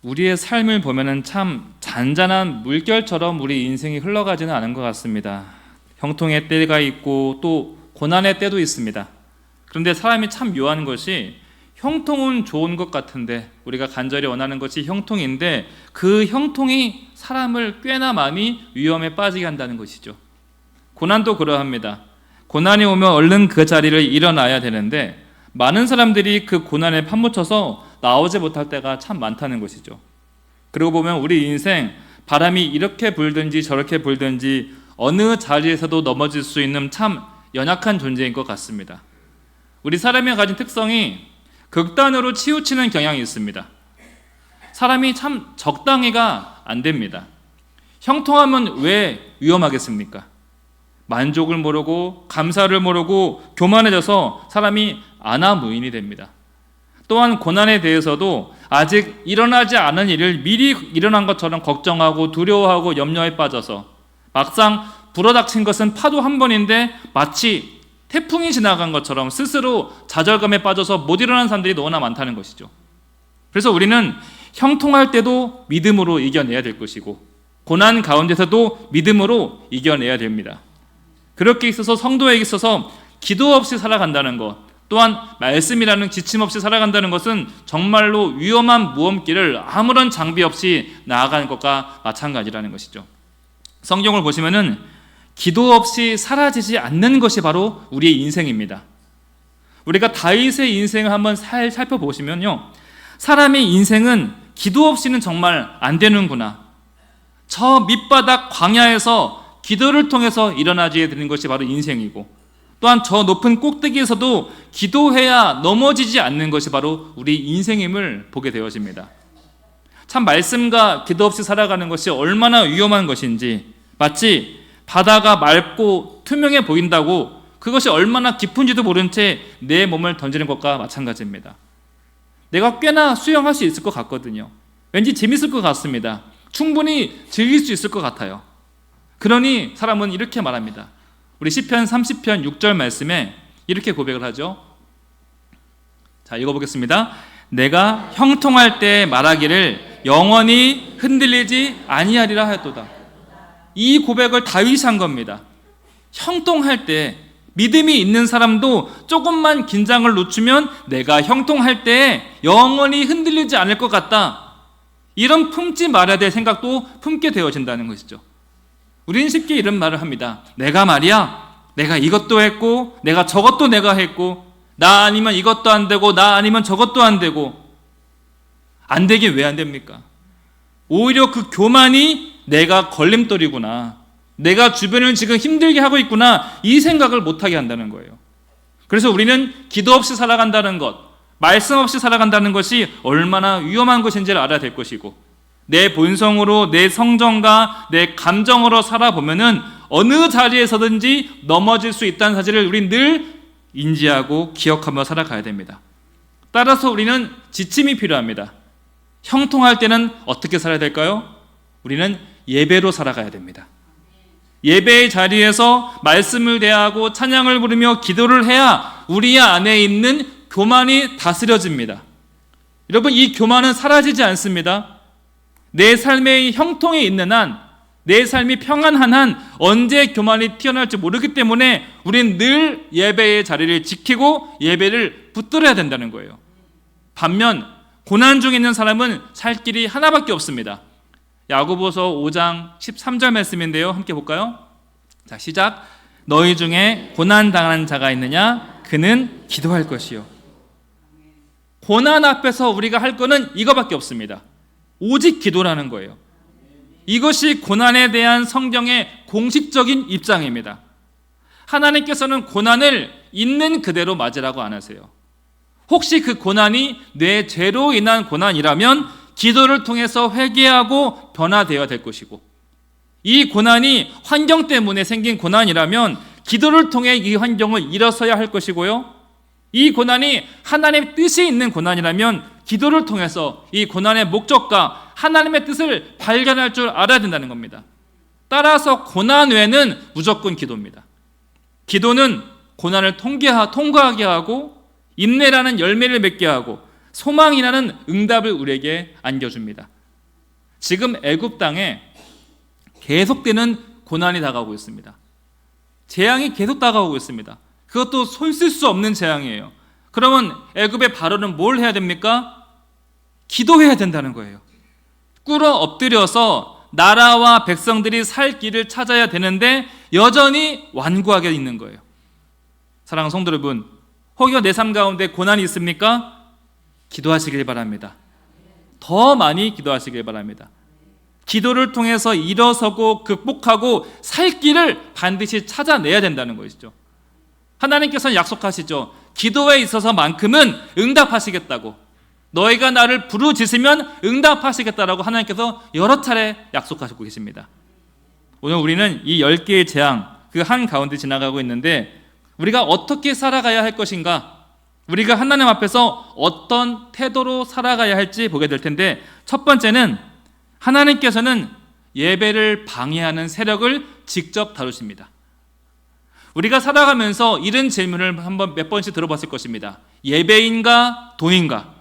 우리의 삶을 보면은 참 잔잔한 물결처럼 우리 인생이 흘러가지는 않은 것 같습니다. 형통의 때가 있고 또 고난의 때도 있습니다. 그런데 사람이 참 묘한 것이 형통은 좋은 것 같은데, 우리가 간절히 원하는 것이 형통인데 그 형통이 사람을 꽤나 많이 위험에 빠지게 한다는 것이죠. 고난도 그러합니다. 고난이 오면 얼른 그 자리를 일어나야 되는데 많은 사람들이 그 고난에 파묻혀서 나오지 못할 때가 참 많다는 것이죠. 그러고 보면 우리 인생, 바람이 이렇게 불든지 저렇게 불든지 어느 자리에서도 넘어질 수 있는 참 연약한 존재인 것 같습니다. 우리 사람이 가진 특성이 극단으로 치우치는 경향이 있습니다. 사람이 참 적당히가 안 됩니다. 형통하면 왜 위험하겠습니까? 만족을 모르고 감사를 모르고 교만해져서 사람이 아나무인이 됩니다. 또한 고난에 대해서도 아직 일어나지 않은 일을 미리 일어난 것처럼 걱정하고 두려워하고 염려에 빠져서 막상 불어닥친 것은 파도 한 번인데 마치 태풍이 지나간 것처럼 스스로 좌절감에 빠져서 못 일어나는 사람들이 너무나 많다는 것이죠. 그래서 우리는 형통할 때도 믿음으로 이겨내야 될 것이고 고난 가운데서도 믿음으로 이겨내야 됩니다. 그렇게 있어서 성도에게 있어서 기도 없이 살아간다는 것, 또한 말씀이라는 지침 없이 살아간다는 것은 정말로 위험한 모험길을 아무런 장비 없이 나아가는 것과 마찬가지라는 것이죠. 성경을 보시면은 기도 없이 사라지지 않는 것이 바로 우리의 인생입니다. 우리가 다윗의 인생을 한번 살펴보시면요, 사람의 인생은 기도 없이는 정말 안 되는구나. 저 밑바닥 광야에서 기도를 통해서 일어나게 되는 것이 바로 인생이고, 또한 저 높은 꼭대기에서도 기도해야 넘어지지 않는 것이 바로 우리 인생임을 보게 되어집니다. 참 말씀과 기도 없이 살아가는 것이 얼마나 위험한 것인지, 마치 바다가 맑고 투명해 보인다고 그것이 얼마나 깊은지도 모른 채 내 몸을 던지는 것과 마찬가지입니다. 내가 꽤나 수영할 수 있을 것 같거든요. 왠지 재밌을 것 같습니다. 충분히 즐길 수 있을 것 같아요. 그러니 사람은 이렇게 말합니다. 우리 시편 30편 6절 말씀에 이렇게 고백을 하죠. 자, 읽어보겠습니다. 내가 형통할 때 말하기를 영원히 흔들리지 아니하리라 하였도다. 이 고백을 다윗이 한 겁니다. 형통할 때, 믿음이 있는 사람도 조금만 긴장을 놓치면 내가 형통할 때 영원히 흔들리지 않을 것 같다, 이런 품지 말아야 될 생각도 품게 되어진다는 것이죠. 우리는 쉽게 이런 말을 합니다. 내가 말이야, 내가 이것도 했고 내가 저것도 내가 했고, 나 아니면 이것도 안 되고 나 아니면 저것도 안 되고. 안 되게 왜 안 됩니까? 오히려 그 교만이 내가 걸림돌이구나, 내가 주변을 지금 힘들게 하고 있구나, 이 생각을 못하게 한다는 거예요. 그래서 우리는 기도 없이 살아간다는 것, 말씀 없이 살아간다는 것이 얼마나 위험한 것인지를 알아야 될 것이고, 내 본성으로, 내 성정과 내 감정으로 살아보면은 어느 자리에서든지 넘어질 수 있다는 사실을 우리는 늘 인지하고 기억하며 살아가야 됩니다. 따라서 우리는 지침이 필요합니다. 형통할 때는 어떻게 살아야 될까요? 우리는 예배로 살아가야 됩니다. 예배의 자리에서 말씀을 대하고 찬양을 부르며 기도를 해야 우리 안에 있는 교만이 다스려집니다. 여러분, 이 교만은 사라지지 않습니다. 내 삶의 형통이 있는 한, 내 삶이 평안한 한 언제 교만이 튀어나올지 모르기 때문에 우리는 늘 예배의 자리를 지키고 예배를 붙들어야 된다는 거예요. 반면 고난 중에 있는 사람은 살 길이 하나밖에 없습니다. 야고보서 5장 13절 말씀인데요, 함께 볼까요? 자, 시작. 너희 중에 고난 당하는 자가 있느냐? 그는 기도할 것이요. 고난 앞에서 우리가 할 거는 이거밖에 없습니다. 오직 기도라는 거예요. 이것이 고난에 대한 성경의 공식적인 입장입니다. 하나님께서는 고난을 있는 그대로 맞으라고 안 하세요. 혹시 그 고난이 내 죄로 인한 고난이라면 기도를 통해서 회개하고 변화되어야 될 것이고, 이 고난이 환경 때문에 생긴 고난이라면 기도를 통해 이 환경을 일어서야 할 것이고요, 이 고난이 하나님의 뜻이 있는 고난이라면 기도를 통해서 이 고난의 목적과 하나님의 뜻을 발견할 줄 알아야 된다는 겁니다. 따라서 고난 외에는 무조건 기도입니다. 기도는 고난을 통과하게 하고 인내라는 열매를 맺게 하고 소망이라는 응답을 우리에게 안겨줍니다. 지금 애굽 땅에 계속되는 고난이 다가오고 있습니다. 재앙이 계속 다가오고 있습니다. 그것도 손 쓸 수 없는 재앙이에요. 그러면 애굽의 바로는 뭘 해야 됩니까? 기도해야 된다는 거예요. 꿇어 엎드려서 나라와 백성들이 살 길을 찾아야 되는데 여전히 완고하게 있는 거예요. 사랑하는 성도 여러분, 혹여 내 삶 가운데 고난이 있습니까? 기도하시길 바랍니다. 더 많이 기도하시길 바랍니다. 기도를 통해서 일어서고 극복하고 살 길을 반드시 찾아내야 된다는 것이죠. 하나님께서는 약속하시죠. 기도에 있어서만큼은 응답하시겠다고. 너희가 나를 부르짖으면 응답하시겠다라고 하나님께서 여러 차례 약속하시고 계십니다. 오늘 우리는 이 10개의 재앙 그 한 가운데 지나가고 있는데 우리가 어떻게 살아가야 할 것인가, 우리가 하나님 앞에서 어떤 태도로 살아가야 할지 보게 될 텐데, 첫 번째는 하나님께서는 예배를 방해하는 세력을 직접 다루십니다. 우리가 살아가면서 이런 질문을 한번 몇 번씩 들어봤을 것입니다. 예배인가 돈인가?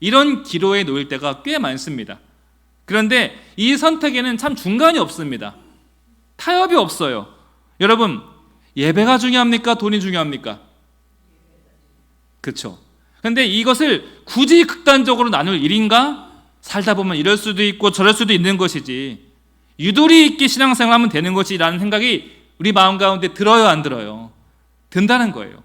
이런 기로에 놓일 때가 꽤 많습니다. 그런데 이 선택에는 참 중간이 없습니다. 타협이 없어요. 여러분, 예배가 중요합니까? 돈이 중요합니까? 그렇죠. 그런데 이것을 굳이 극단적으로 나눌 일인가? 살다 보면 이럴 수도 있고 저럴 수도 있는 것이지, 유도리 있게 신앙생활하면 되는 것이라는 생각이 우리 마음 가운데 들어요, 안 들어요? 든다는 거예요.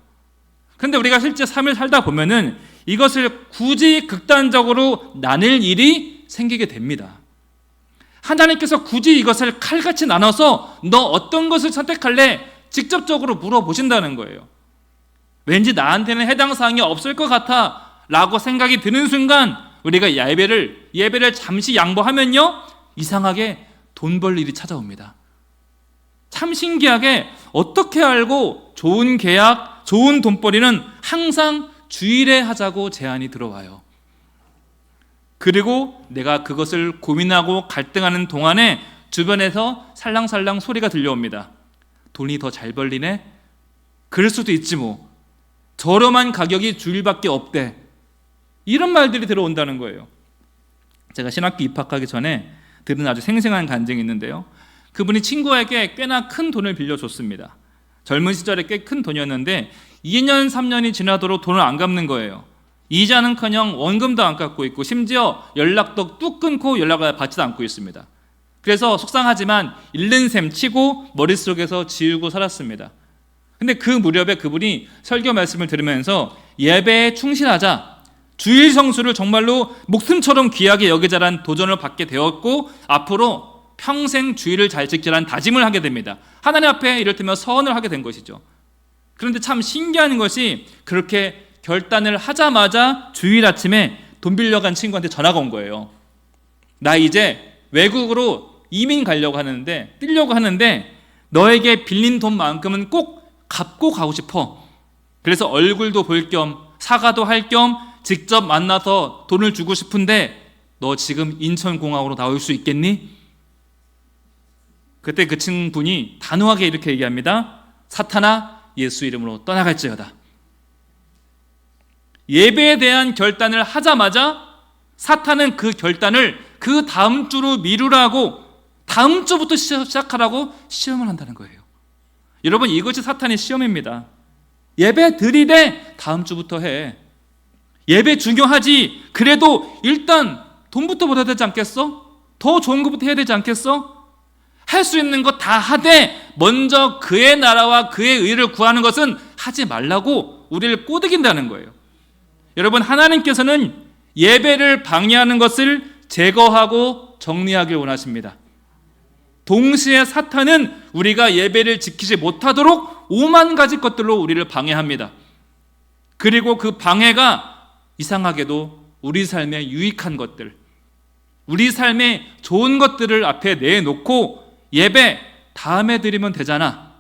그런데 우리가 실제 삶을 살다 보면은 이것을 굳이 극단적으로 나눌 일이 생기게 됩니다. 하나님께서 굳이 이것을 칼같이 나눠서 너 어떤 것을 선택할래? 직접적으로 물어보신다는 거예요. 왠지 나한테는 해당 사항이 없을 것 같아 라고 생각이 드는 순간 우리가 예배를 잠시 양보하면요, 이상하게 돈 벌 일이 찾아옵니다. 참 신기하게 어떻게 알고 좋은 계약, 좋은 돈벌이는 항상 주일에 하자고 제안이 들어와요. 그리고 내가 그것을 고민하고 갈등하는 동안에 주변에서 살랑살랑 소리가 들려옵니다. 돈이 더 잘 벌리네? 그럴 수도 있지 뭐. 저렴한 가격이 주일밖에 없대. 이런 말들이 들어온다는 거예요. 제가 신학교 입학하기 전에 들은 아주 생생한 간증이 있는데요. 그분이 친구에게 꽤나 큰 돈을 빌려줬습니다. 젊은 시절에 꽤 큰 돈이었는데 2년 3년이 지나도록 돈을 안 갚는 거예요. 이자는커녕 원금도 안 갚고 있고 심지어 연락도 뚝 끊고 연락을 받지도 않고 있습니다. 그래서 속상하지만 잃는 셈 치고 머릿속에서 지우고 살았습니다. 근데 그 무렵에 그분이 설교 말씀을 들으면서 예배에 충실하자, 주일 성수를 정말로 목숨처럼 귀하게 여기자란 도전을 받게 되었고 앞으로 평생 주일을 잘 지키라는 다짐을 하게 됩니다. 하나님 앞에 이를테면 서원을 하게 된 것이죠. 그런데 참 신기한 것이 그렇게 결단을 하자마자 주일 아침에 돈 빌려간 친구한테 전화가 온 거예요. 나 이제 외국으로 이민 가려고 하는데, 뛰려고 하는데 너에게 빌린 돈만큼은 꼭 갚고 가고 싶어. 그래서 얼굴도 볼 겸 사과도 할 겸 직접 만나서 돈을 주고 싶은데 너 지금 인천공항으로 나올 수 있겠니? 그때 그 친구분이 단호하게 이렇게 얘기합니다. 사탄아, 예수 이름으로 떠나갈지어다. 예배에 대한 결단을 하자마자 사탄은 그 결단을 그 다음 주로 미루라고, 다음 주부터 시작하라고 시험을 한다는 거예요. 여러분, 이것이 사탄의 시험입니다. 예배 드리되 다음 주부터 해. 예배 중요하지. 그래도 일단 돈부터 벌어야 되지 않겠어? 더 좋은 것부터 해야 되지 않겠어? 할 수 있는 거 다 하되 먼저 그의 나라와 그의 의를 구하는 것은 하지 말라고 우리를 꼬드긴다는 거예요. 여러분, 하나님께서는 예배를 방해하는 것을 제거하고 정리하길 원하십니다. 동시에 사탄은 우리가 예배를 지키지 못하도록 5만 가지 것들로 우리를 방해합니다. 그리고 그 방해가 이상하게도 우리 삶에 유익한 것들, 우리 삶에 좋은 것들을 앞에 내놓고 예배 다음에 드리면 되잖아,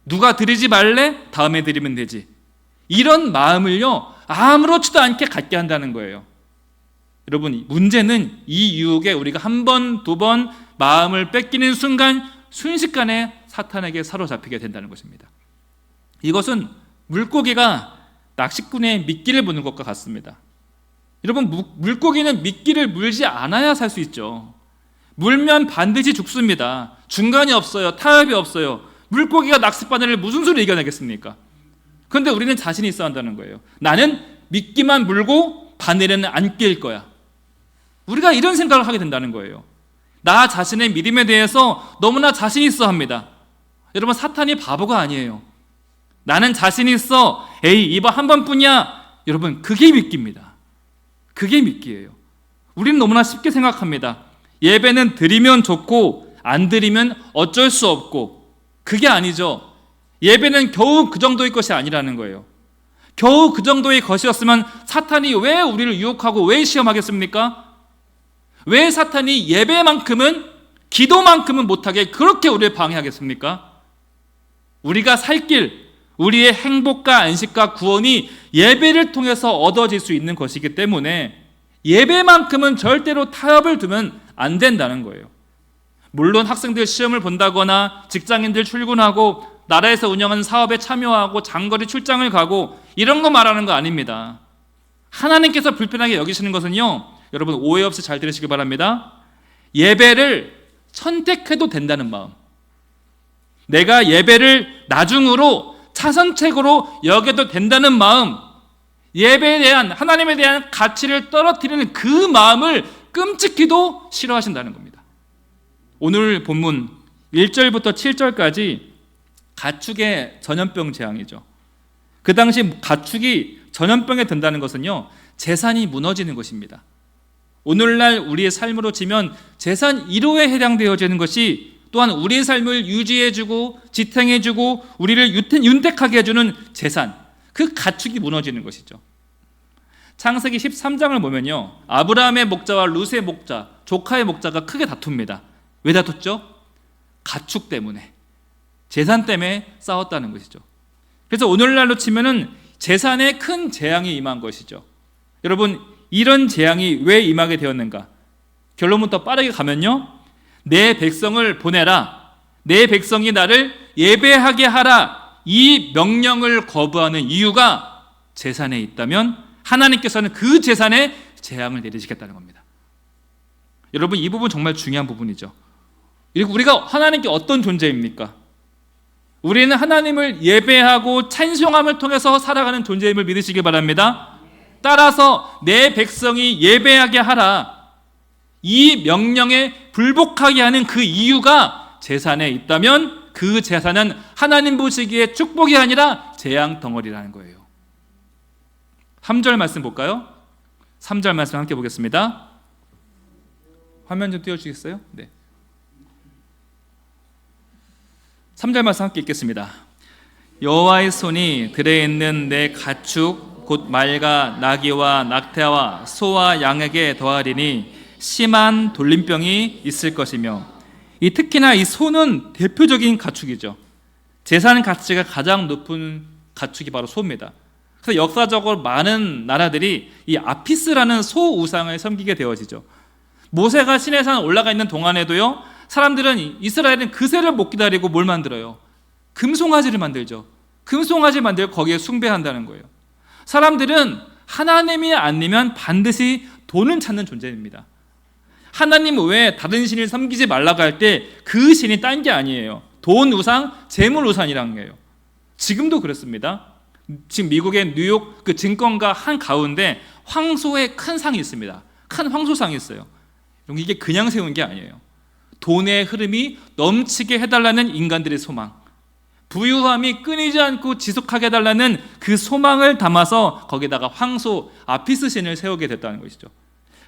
누가 드리지 말래? 다음에 드리면 되지, 이런 마음을요 아무렇지도 않게 갖게 한다는 거예요. 여러분, 문제는 이 유혹에 우리가 한 번, 두 번 마음을 뺏기는 순간 순식간에 사탄에게 사로잡히게 된다는 것입니다. 이것은 물고기가 낚시꾼의 미끼를 무는 것과 같습니다. 여러분, 물고기는 미끼를 물지 않아야 살 수 있죠. 물면 반드시 죽습니다. 중간이 없어요. 타협이 없어요. 물고기가 낚싯바늘을 무슨 수로 이겨내겠습니까? 그런데 우리는 자신이 있어야 한다는 거예요. 나는 미끼만 물고 바늘에는 안 낄 거야. 우리가 이런 생각을 하게 된다는 거예요. 나 자신의 믿음에 대해서 너무나 자신 있어 합니다. 여러분, 사탄이 바보가 아니에요. 나는 자신 있어. 에이, 이번 한 번뿐이야. 여러분, 그게 믿기입니다. 그게 믿기예요. 우리는 너무나 쉽게 생각합니다. 예배는 드리면 좋고 안 드리면 어쩔 수 없고. 그게 아니죠. 예배는 겨우 그 정도의 것이 아니라는 거예요. 겨우 그 정도의 것이었으면 사탄이 왜 우리를 유혹하고 왜 시험하겠습니까? 왜 사탄이 예배만큼은, 기도만큼은 못하게 그렇게 우리를 방해하겠습니까? 우리가 살 길, 우리의 행복과 안식과 구원이 예배를 통해서 얻어질 수 있는 것이기 때문에 예배만큼은 절대로 타협을 두면 안 된다는 거예요. 물론 학생들 시험을 본다거나 직장인들 출근하고 나라에서 운영하는 사업에 참여하고 장거리 출장을 가고 이런 거 말하는 거 아닙니다. 하나님께서 불편하게 여기시는 것은요, 여러분 오해 없이 잘 들으시기 바랍니다. 예배를 선택해도 된다는 마음, 내가 예배를 나중으로 차선책으로 여겨도 된다는 마음, 예배에 대한, 하나님에 대한 가치를 떨어뜨리는 그 마음을 끔찍히도 싫어하신다는 겁니다. 오늘 본문 1절부터 7절까지 가축의 전염병 재앙이죠. 그 당시 가축이 전염병에 든다는 것은요, 재산이 무너지는 것입니다. 오늘날 우리의 삶으로 치면 재산 1호에 해당되어지는 것이 또한 우리의 삶을 유지해주고 지탱해주고 우리를 윤택하게 해주는 재산, 그 가축이 무너지는 것이죠. 창세기 13장을 보면요, 아브라함의 목자와 룻의 목자, 조카의 목자가 크게 다툽니다. 왜 다퉜죠? 가축 때문에, 재산 때문에 싸웠다는 것이죠. 그래서 오늘날로 치면은 재산에 큰 재앙이 임한 것이죠. 여러분, 이런 재앙이 왜 임하게 되었는가? 결론부터 빠르게 가면요, 내 백성을 보내라, 내 백성이 나를 예배하게 하라, 이 명령을 거부하는 이유가 재산에 있다면 하나님께서는 그 재산에 재앙을 내리시겠다는 겁니다. 여러분, 이 부분 정말 중요한 부분이죠. 그리고 우리가 하나님께 어떤 존재입니까? 우리는 하나님을 예배하고 찬송함을 통해서 살아가는 존재임을 믿으시기 바랍니다. 따라서 내 백성이 예배하게 하라, 이 명령에 불복하게 하는 그 이유가 재산에 있다면 그 재산은 하나님 보시기에 축복이 아니라 재앙 덩어리라는 거예요. 3절 말씀 볼까요? 3절 말씀 함께 보겠습니다. 화면 좀 띄워주시겠어요? 네. 3절 말씀 함께 읽겠습니다. 여호와의 손이 들에 있는 내 가축 곧 말과 나귀와 낙타와 소와 양에게 더하리니 심한 돌림병이 있을 것이며, 이 특히나 이 소는 대표적인 가축이죠. 재산 가치가 가장 높은 가축이 바로 소입니다. 그래서 역사적으로 많은 나라들이 이 아피스라는 소 우상을 섬기게 되어지죠. 모세가 시내산 올라가 있는 동안에도요, 사람들은, 이스라엘은 그새를 못 기다리고 뭘 만들어요? 금송아지를 만들죠. 금송아지 만들고 거기에 숭배한다는 거예요. 사람들은 하나님이 아니면 반드시 돈을 찾는 존재입니다. 하나님 외에 다른 신을 섬기지 말라고 할 때 그 신이 딴 게 아니에요. 돈 우상, 재물 우상이라는 거예요. 지금도 그렇습니다. 지금 미국의 뉴욕 그 증권가 한 가운데 황소의 큰 상이 있습니다. 큰 황소상이 있어요. 이게 그냥 세운 게 아니에요. 돈의 흐름이 넘치게 해달라는 인간들의 소망, 부유함이 끊이지 않고 지속하게 해달라는 그 소망을 담아서 거기다가 황소 아피스 신을 세우게 됐다는 것이죠.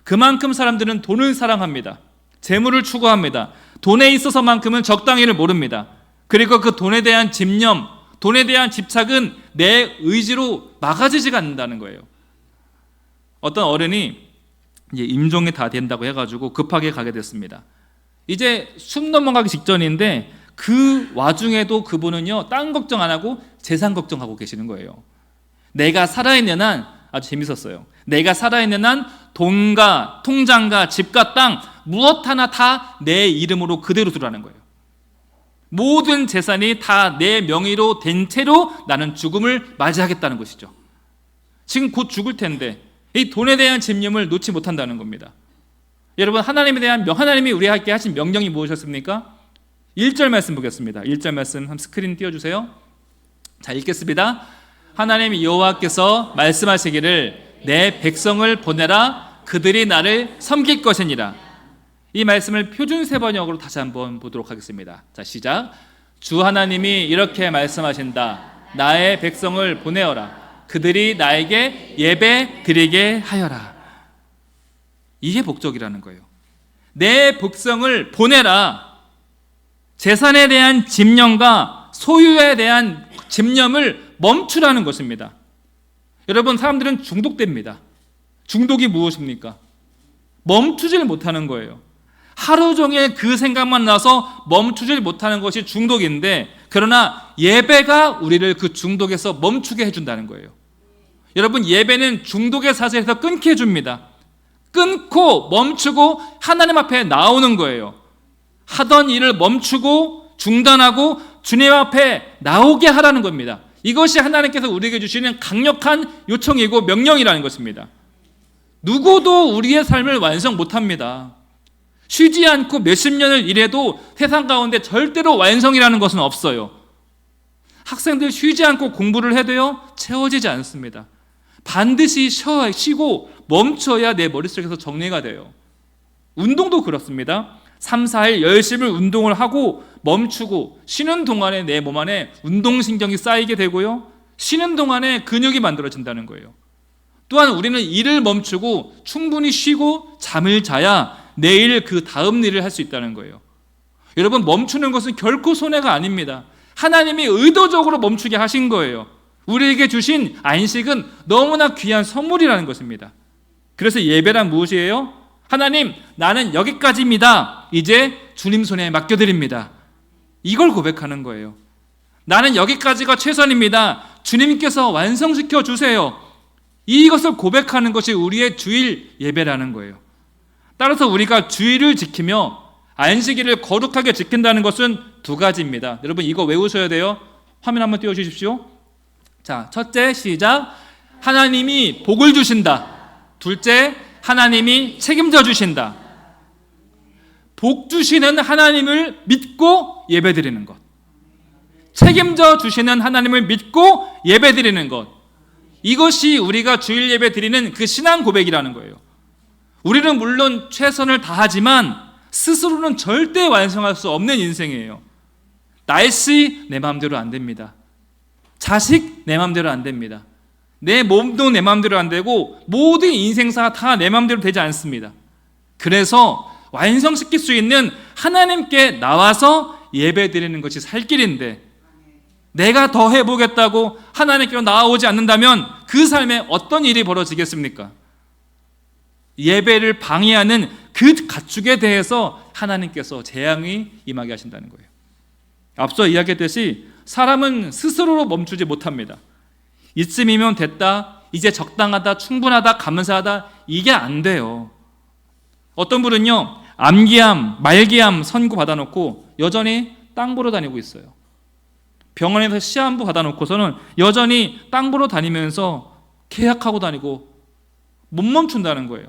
그만큼 사람들은 돈을 사랑합니다. 재물을 추구합니다. 돈에 있어서만큼은 적당히를 모릅니다. 그리고 그 돈에 대한 집념, 돈에 대한 집착은 내 의지로 막아지지가 않는다는 거예요. 어떤 어른이 이제 임종이 다 된다고 해가지고 급하게 가게 됐습니다. 이제 숨 넘어가기 직전인데 그 와중에도 그분은요, 딴 걱정 안 하고 재산 걱정하고 계시는 거예요. 내가 살아있는 한, 아주 재밌었어요. 내가 살아있는 한 돈과 통장과 집과 땅 무엇 하나 다 내 이름으로 그대로 두라는 거예요. 모든 재산이 다 내 명의로 된 채로 나는 죽음을 맞이하겠다는 것이죠. 지금 곧 죽을 텐데 이 돈에 대한 집념을 놓지 못한다는 겁니다. 여러분, 하나님이 우리에게 하신 명령이 무엇이었습니까? 1절 말씀 보겠습니다. 1절 말씀 한번 스크린 띄워주세요. 자, 읽겠습니다. 하나님 여호와께서 말씀하시기를 내 백성을 보내라. 그들이 나를 섬길 것이니라. 이 말씀을 표준세 번역으로 다시 한번 보도록 하겠습니다. 자, 시작. 주 하나님이 이렇게 말씀하신다. 나의 백성을 보내어라. 그들이 나에게 예배 드리게 하여라. 이게 목적이라는 거예요. 내 백성을 보내라. 재산에 대한 집념과 소유에 대한 집념을 멈추라는 것입니다. 여러분, 사람들은 중독됩니다. 중독이 무엇입니까? 멈추질 못하는 거예요. 하루 종일 그 생각만 나서 멈추질 못하는 것이 중독인데, 그러나 예배가 우리를 그 중독에서 멈추게 해준다는 거예요. 여러분, 예배는 중독의 사슬에서 끊게 해줍니다. 끊고 멈추고 하나님 앞에 나오는 거예요. 하던 일을 멈추고 중단하고 주님 앞에 나오게 하라는 겁니다. 이것이 하나님께서 우리에게 주시는 강력한 요청이고 명령이라는 것입니다. 누구도 우리의 삶을 완성 못합니다. 쉬지 않고 몇십 년을 일해도 세상 가운데 절대로 완성이라는 것은 없어요. 학생들 쉬지 않고 공부를 해도요, 채워지지 않습니다. 반드시 쉬고 멈춰야 내 머릿속에서 정리가 돼요. 운동도 그렇습니다. 3, 4일 열심히 운동을 하고 멈추고 쉬는 동안에 내 몸 안에 운동신경이 쌓이게 되고요, 쉬는 동안에 근육이 만들어진다는 거예요. 또한 우리는 일을 멈추고 충분히 쉬고 잠을 자야 내일 그 다음 일을 할 수 있다는 거예요. 여러분, 멈추는 것은 결코 손해가 아닙니다. 하나님이 의도적으로 멈추게 하신 거예요. 우리에게 주신 안식은 너무나 귀한 선물이라는 것입니다. 그래서 예배란 무엇이에요? 하나님, 나는 여기까지입니다. 이제 주님 손에 맡겨드립니다. 이걸 고백하는 거예요. 나는 여기까지가 최선입니다. 주님께서 완성시켜 주세요. 이것을 고백하는 것이 우리의 주일 예배라는 거예요. 따라서 우리가 주일을 지키며 안식일을 거룩하게 지킨다는 것은 두 가지입니다. 여러분, 이거 외우셔야 돼요. 화면 한번 띄워주십시오. 자, 첫째, 시작. 하나님이 복을 주신다. 둘째, 하나님이 책임져 주신다. 복 주시는 하나님을 믿고 예배드리는 것, 책임져 주시는 하나님을 믿고 예배드리는 것, 이것이 우리가 주일 예배 드리는 그 신앙 고백이라는 거예요. 우리는 물론 최선을 다하지만 스스로는 절대 완성할 수 없는 인생이에요. 날씨 내 마음대로 안 됩니다. 자식 내 마음대로 안 됩니다. 내 몸도 내 마음대로 안 되고 모든 인생사 다 내 마음대로 되지 않습니다. 그래서 완성시킬 수 있는 하나님께 나와서 예배 드리는 것이 살 길인데, 내가 더 해보겠다고 하나님께로 나아오지 않는다면 그 삶에 어떤 일이 벌어지겠습니까? 예배를 방해하는 그 가축에 대해서 하나님께서 재앙이 임하게 하신다는 거예요. 앞서 이야기했듯이 사람은 스스로로 멈추지 못합니다. 이쯤이면 됐다, 이제 적당하다, 충분하다, 감사하다, 이게 안 돼요. 어떤 분은요, 암기암, 말기암 선고 받아놓고 여전히 땅 보러 다니고 있어요. 병원에서 시한부 받아놓고서는 여전히 땅 보러 다니면서 계약하고 다니고 못 멈춘다는 거예요.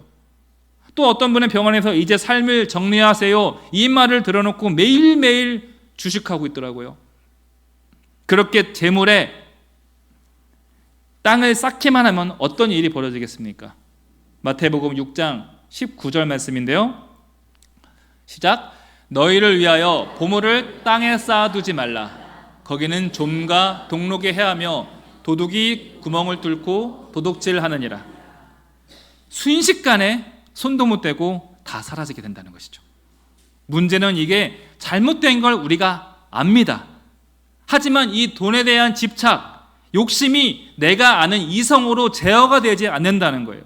또 어떤 분은 병원에서 이제 삶을 정리하세요, 이 말을 들어놓고 매일매일 주식하고 있더라고요. 그렇게 재물에 땅을 쌓기만 하면 어떤 일이 벌어지겠습니까? 마태복음 6장 19절 말씀인데요, 시작. 너희를 위하여 보물을 땅에 쌓아두지 말라. 거기는 좀과 동록이 해하며 도둑이 구멍을 뚫고 도둑질하느니라. 순식간에 손도 못 대고 다 사라지게 된다는 것이죠. 문제는 이게 잘못된 걸 우리가 압니다. 하지만 이 돈에 대한 집착, 욕심이 내가 아는 이성으로 제어가 되지 않는다는 거예요.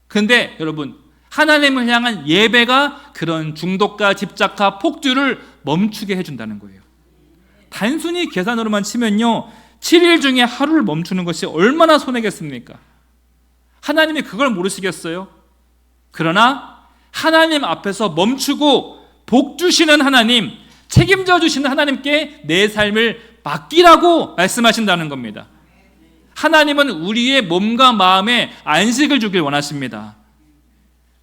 그런데 여러분, 하나님을 향한 예배가 그런 중독과 집착과 폭주를 멈추게 해준다는 거예요. 단순히 계산으로만 치면요, 7일 중에 하루를 멈추는 것이 얼마나 손해겠습니까? 하나님이 그걸 모르시겠어요? 그러나 하나님 앞에서 멈추고 복 주시는 하나님, 책임져 주시는 하나님께 내 삶을 맡기라고 말씀하신다는 겁니다. 하나님은 우리의 몸과 마음에 안식을 주길 원하십니다.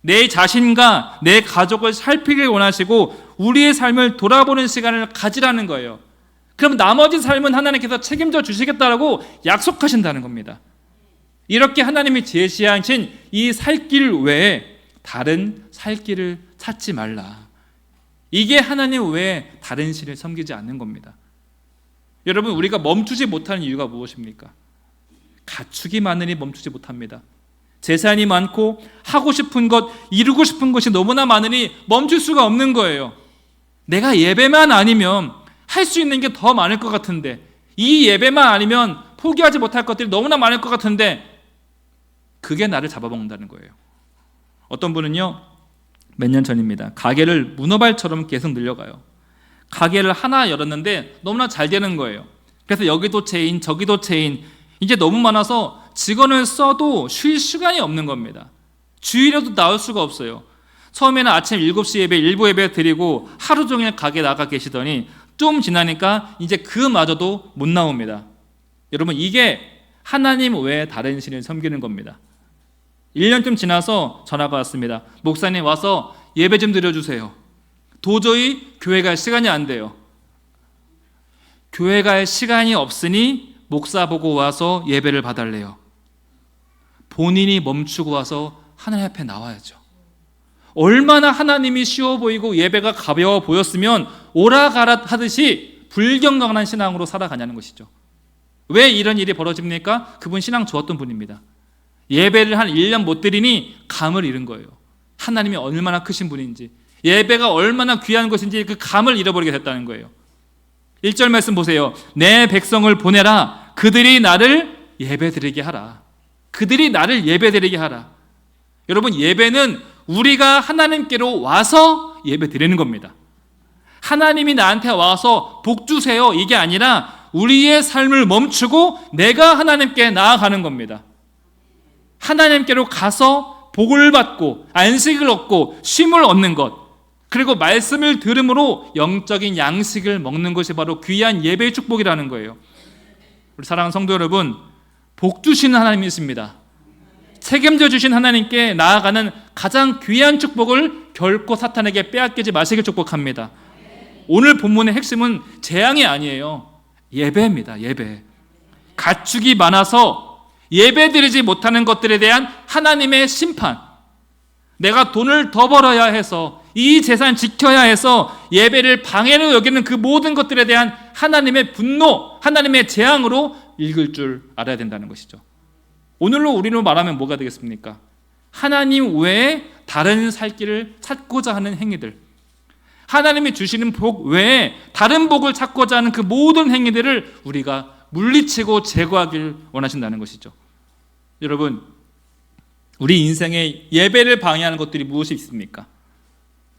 내 자신과 내 가족을 살피길 원하시고 우리의 삶을 돌아보는 시간을 가지라는 거예요. 그럼 나머지 삶은 하나님께서 책임져 주시겠다라고 약속하신다는 겁니다. 이렇게 하나님이 제시하신 이 살 길 외에 다른 살 길을 찾지 말라. 이게 하나님 외에 다른 신을 섬기지 않는 겁니다. 여러분, 우리가 멈추지 못하는 이유가 무엇입니까? 가축이 많으니 멈추지 못합니다. 재산이 많고 하고 싶은 것, 이루고 싶은 것이 너무나 많으니 멈출 수가 없는 거예요. 내가 예배만 아니면 할 수 있는 게 더 많을 것 같은데, 이 예배만 아니면 포기하지 못할 것들이 너무나 많을 것 같은데, 그게 나를 잡아먹는다는 거예요. 어떤 분은요, 몇 년 전입니다. 가게를 문어발처럼 계속 늘려가요. 가게를 하나 열었는데 너무나 잘 되는 거예요. 그래서 여기도 체인, 저기도 체인, 이제 너무 많아서 직원을 써도 쉴 시간이 없는 겁니다. 주일에도 나올 수가 없어요. 처음에는 아침 7시 예배, 일부 예배 드리고 하루 종일 가게 나가 계시더니 좀 지나니까 이제 그마저도 못 나옵니다. 여러분, 이게 하나님 외에 다른 신을 섬기는 겁니다. 1년쯤 지나서 전화가 왔습니다. 목사님 와서 예배 좀 드려주세요. 도저히 교회 갈 시간이 안 돼요. 교회 갈 시간이 없으니 목사 보고 와서 예배를 봐달래요. 본인이 멈추고 와서 하나님 앞에 나와야죠. 얼마나 하나님이 쉬워 보이고 예배가 가벼워 보였으면 오라가라 하듯이 불경건한 신앙으로 살아가냐는 것이죠. 왜 이런 일이 벌어집니까? 그분 신앙 좋았던 분입니다. 예배를 한 1년 못 드리니 감을 잃은 거예요. 하나님이 얼마나 크신 분인지, 예배가 얼마나 귀한 것인지 그 감을 잃어버리게 됐다는 거예요. 1절 말씀 보세요. 내 백성을 보내라. 그들이 나를 예배드리게 하라. 그들이 나를 예배드리게 하라. 여러분, 예배는 우리가 하나님께로 와서 예배드리는 겁니다. 하나님이 나한테 와서 복 주세요, 이게 아니라 우리의 삶을 멈추고 내가 하나님께 나아가는 겁니다. 하나님께로 가서 복을 받고 안식을 얻고 쉼을 얻는 것, 그리고 말씀을 들음으로 영적인 양식을 먹는 것이 바로 귀한 예배의 축복이라는 거예요. 우리 사랑하는 성도 여러분, 복 주시는 하나님이십니다. 책임져 주신 하나님께 나아가는 가장 귀한 축복을 결코 사탄에게 빼앗기지 마시길 축복합니다. 오늘 본문의 핵심은 재앙이 아니에요. 예배입니다. 예배. 가축이 많아서 예배드리지 못하는 것들에 대한 하나님의 심판, 내가 돈을 더 벌어야 해서, 이 재산 지켜야 해서 예배를 방해로 여기는 그 모든 것들에 대한 하나님의 분노, 하나님의 재앙으로 읽을 줄 알아야 된다는 것이죠. 오늘로 우리로 말하면 뭐가 되겠습니까? 하나님 외에 다른 살 길을 찾고자 하는 행위들, 하나님이 주시는 복 외에 다른 복을 찾고자 하는 그 모든 행위들을 우리가 물리치고 제거하길 원하신다는 것이죠. 여러분, 우리 인생에 예배를 방해하는 것들이 무엇이 있습니까?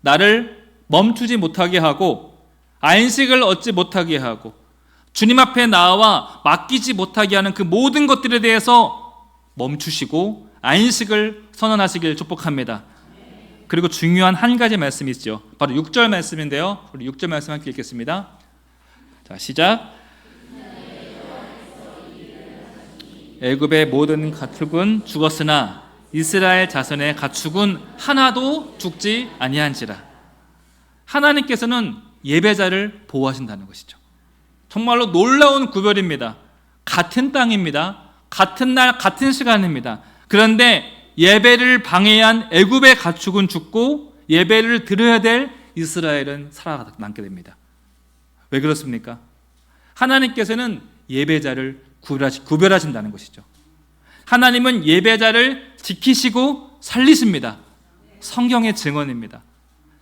나를 멈추지 못하게 하고 안식을 얻지 못하게 하고 주님 앞에 나와 맡기지 못하게 하는 그 모든 것들에 대해서 멈추시고 안식을 선언하시길 축복합니다. 그리고 중요한 한 가지 말씀이 있죠. 바로 6절 말씀인데요. 우리 6절 말씀 함께 읽겠습니다. 자, 시작. 애굽의 모든 가축은 죽었으나 이스라엘 자손의 가축은 하나도 죽지 아니한지라. 하나님께서는 예배자를 보호하신다는 것이죠. 정말로 놀라운 구별입니다. 같은 땅입니다. 같은 날 같은 시간입니다. 그런데 예배를 방해한 애굽의 가축은 죽고 예배를 드려야 될 이스라엘은 살아남게 됩니다. 왜 그렇습니까? 하나님께서는 예배자를 구별하신다는 것이죠. 하나님은 예배자를 지키시고 살리십니다. 성경의 증언입니다.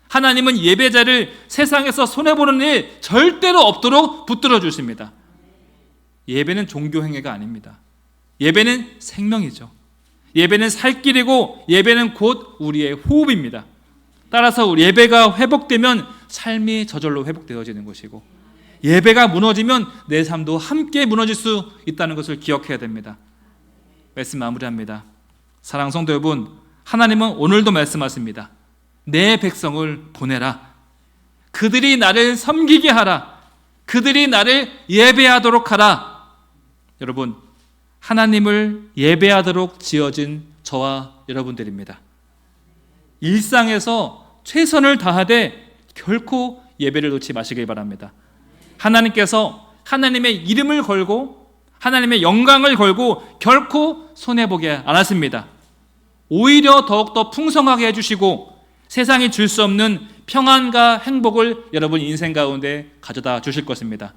하나님은 예배자를 세상에서 손해보는 일 절대로 없도록 붙들어 주십니다. 예배는 종교 행위가 아닙니다. 예배는 생명이죠. 예배는 살 길이고 예배는 곧 우리의 호흡입니다. 따라서 우리 예배가 회복되면 삶이 저절로 회복되어지는 것이고, 예배가 무너지면 내 삶도 함께 무너질 수 있다는 것을 기억해야 됩니다. 말씀 마무리합니다. 사랑하는 성도 여러분, 하나님은 오늘도 말씀하십니다. 내 백성을 보내라. 그들이 나를 섬기게 하라. 그들이 나를 예배하도록 하라. 여러분, 하나님을 예배하도록 지어진 저와 여러분들입니다. 일상에서 최선을 다하되 결코 예배를 놓지 마시길 바랍니다. 하나님께서 하나님의 이름을 걸고 하나님의 영광을 걸고 결코 손해보게 안 하십니다. 오히려 더욱더 풍성하게 해주시고 세상이 줄 수 없는 평안과 행복을 여러분 인생 가운데 가져다 주실 것입니다.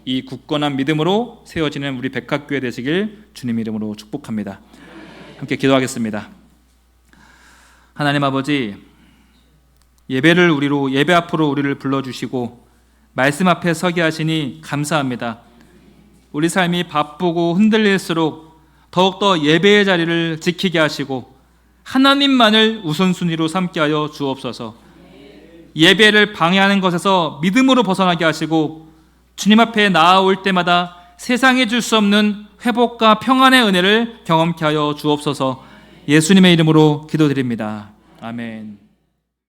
이 굳건한 믿음으로 세워지는 우리 백합교회 되시길 주님 이름으로 축복합니다. 함께 기도하겠습니다. 하나님 아버지, 예배 앞으로 우리를 불러주시고 말씀 앞에 서게 하시니 감사합니다. 우리 삶이 바쁘고 흔들릴수록 더욱더 예배의 자리를 지키게 하시고 하나님만을 우선순위로 삼게 하여 주옵소서. 예배를 방해하는 것에서 믿음으로 벗어나게 하시고 주님 앞에 나아올 때마다 세상에 줄 수 없는 회복과 평안의 은혜를 경험케 하여 주옵소서. 예수님의 이름으로 기도드립니다. 아멘.